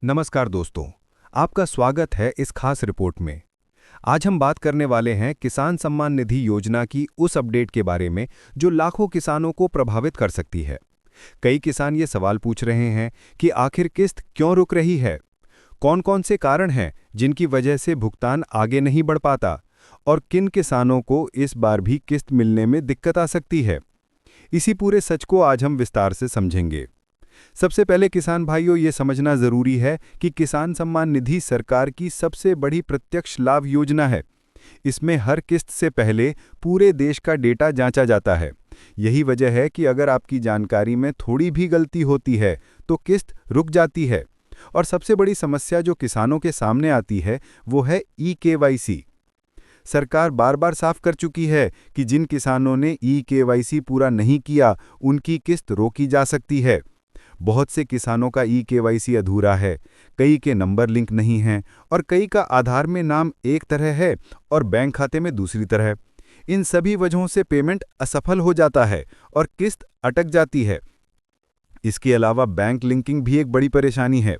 नमस्कार दोस्तों, आपका स्वागत है इस खास रिपोर्ट में। आज हम बात करने वाले हैं किसान सम्मान निधि योजना की उस अपडेट के बारे में जो लाखों किसानों को प्रभावित कर सकती है। कई किसान ये सवाल पूछ रहे हैं कि आखिर किस्त क्यों रुक रही है, कौन-कौन से कारण हैं जिनकी वजह से भुगतान आगे नहीं बढ़ पाता और किन किसानों को इस बार भी किस्त मिलने में दिक्कत आ सकती है। इसी पूरे सच को आज हम विस्तार से समझेंगे। सबसे पहले किसान भाइयों, ये समझना जरूरी है कि किसान सम्मान निधि सरकार की सबसे बड़ी प्रत्यक्ष लाभ योजना है। इसमें हर किस्त से पहले पूरे देश का डेटा जांचा जाता है। यही वजह है कि अगर आपकी जानकारी में थोड़ी भी गलती होती है तो किस्त रुक जाती है। और सबसे बड़ी समस्या जो किसानों के सामने आती है वो है ई-केवाईसी। सरकार बार बार साफ कर चुकी है कि जिन किसानों ने ई-केवाईसी पूरा नहीं किया उनकी किस्त रोकी जा सकती है। बहुत से किसानों का ई-केवाईसी अधूरा है, कई के नंबर लिंक नहीं हैं और कई का आधार में नाम एक तरह है और बैंक खाते में दूसरी तरह। इन सभी वजहों से पेमेंट असफल हो जाता है और किस्त अटक जाती है। इसके अलावा बैंक लिंकिंग भी एक बड़ी परेशानी है।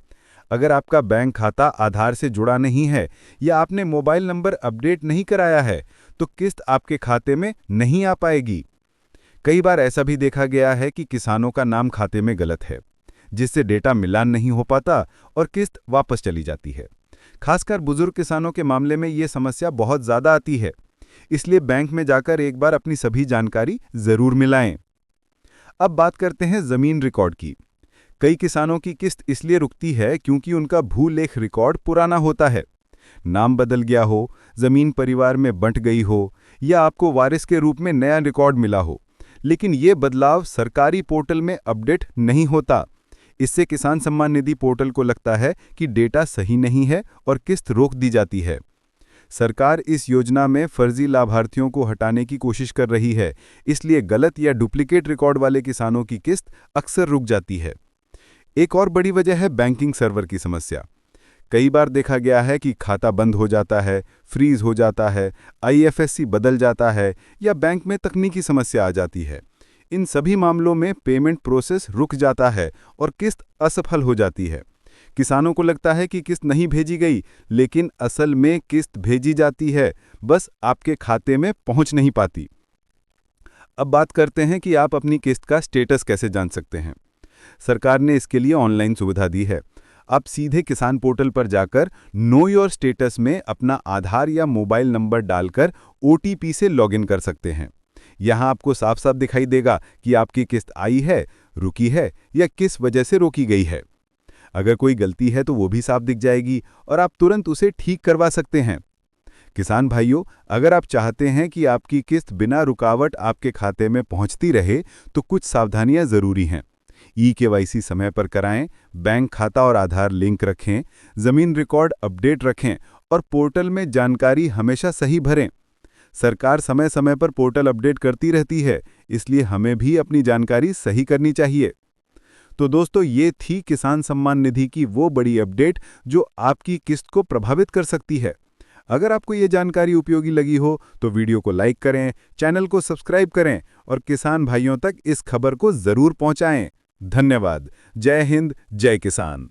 अगर आपका बैंक खाता आधार से जुड़ा नहीं है या आपने मोबाइल नंबर अपडेट नहीं कराया है तो किस्त आपके खाते में नहीं आ पाएगी। कई बार ऐसा भी देखा गया है कि किसानों का नाम खाते में गलत है, जिससे डेटा मिलान नहीं हो पाता और किस्त वापस चली जाती है। खासकर बुजुर्ग किसानों के मामले में ये समस्या बहुत ज़्यादा आती है। इसलिए बैंक में जाकर एक बार अपनी सभी जानकारी ज़रूर मिलाएं। अब बात करते हैं ज़मीन रिकॉर्ड की। कई किसानों की किस्त इसलिए रुकती है क्योंकि उनका भूलेख रिकॉर्ड पुराना होता है। नाम बदल गया हो, ज़मीन परिवार में बंट गई हो या आपको वारिस के रूप में नया रिकॉर्ड मिला हो, लेकिन ये बदलाव सरकारी पोर्टल में अपडेट नहीं होता। इससे किसान सम्मान निधि पोर्टल को लगता है कि डेटा सही नहीं है और किस्त रोक दी जाती है। सरकार इस योजना में फर्जी लाभार्थियों को हटाने की कोशिश कर रही है, इसलिए गलत या डुप्लीकेट रिकॉर्ड वाले किसानों की किस्त अक्सर रुक जाती है। एक और बड़ी वजह है बैंकिंग सर्वर की समस्या। कई बार देखा गया है कि खाता बंद हो जाता है, फ्रीज हो जाता है, आईएफएससी बदल जाता है या बैंक में तकनीकी समस्या आ जाती है। इन सभी मामलों में पेमेंट प्रोसेस रुक जाता है और किस्त असफल हो जाती है। किसानों को लगता है कि किस्त नहीं भेजी गई, लेकिन असल में किस्त भेजी जाती है, बस आपके खाते में पहुंच नहीं पाती। अब बात करते हैं कि आप अपनी किस्त का स्टेटस कैसे जान सकते हैं। सरकार ने इसके लिए ऑनलाइन सुविधा दी है। आप सीधे किसान पोर्टल पर जाकर नो योर स्टेटस में अपना आधार या मोबाइल नंबर डालकर ओटीपी से लॉगिन कर सकते हैं। यहां आपको साफ साफ दिखाई देगा कि आपकी किस्त आई है, रुकी है या किस वजह से रोकी गई है। अगर कोई गलती है तो वो भी साफ दिख जाएगी और आप तुरंत उसे ठीक करवा सकते हैं। किसान भाइयों, अगर आप चाहते हैं कि आपकी किस्त बिना रुकावट आपके खाते में पहुंचती रहे तो कुछ सावधानियां जरूरी हैं। ई-केवाईसी समय पर कराएं, बैंक खाता और आधार लिंक रखें, जमीन रिकॉर्ड अपडेट रखें और पोर्टल में जानकारी हमेशा सही भरें। सरकार समय समय पर पोर्टल अपडेट करती रहती है, इसलिए हमें भी अपनी जानकारी सही करनी चाहिए। तो दोस्तों, ये थी किसान सम्मान निधि की वो बड़ी अपडेट जो आपकी किस्त को प्रभावित कर सकती है। अगर आपको ये जानकारी उपयोगी लगी हो तो वीडियो को लाइक करें, चैनल को सब्सक्राइब करें और किसान भाइयों तक इस खबर को जरूर पहुंचाएं। धन्यवाद। जय हिंद, जय किसान।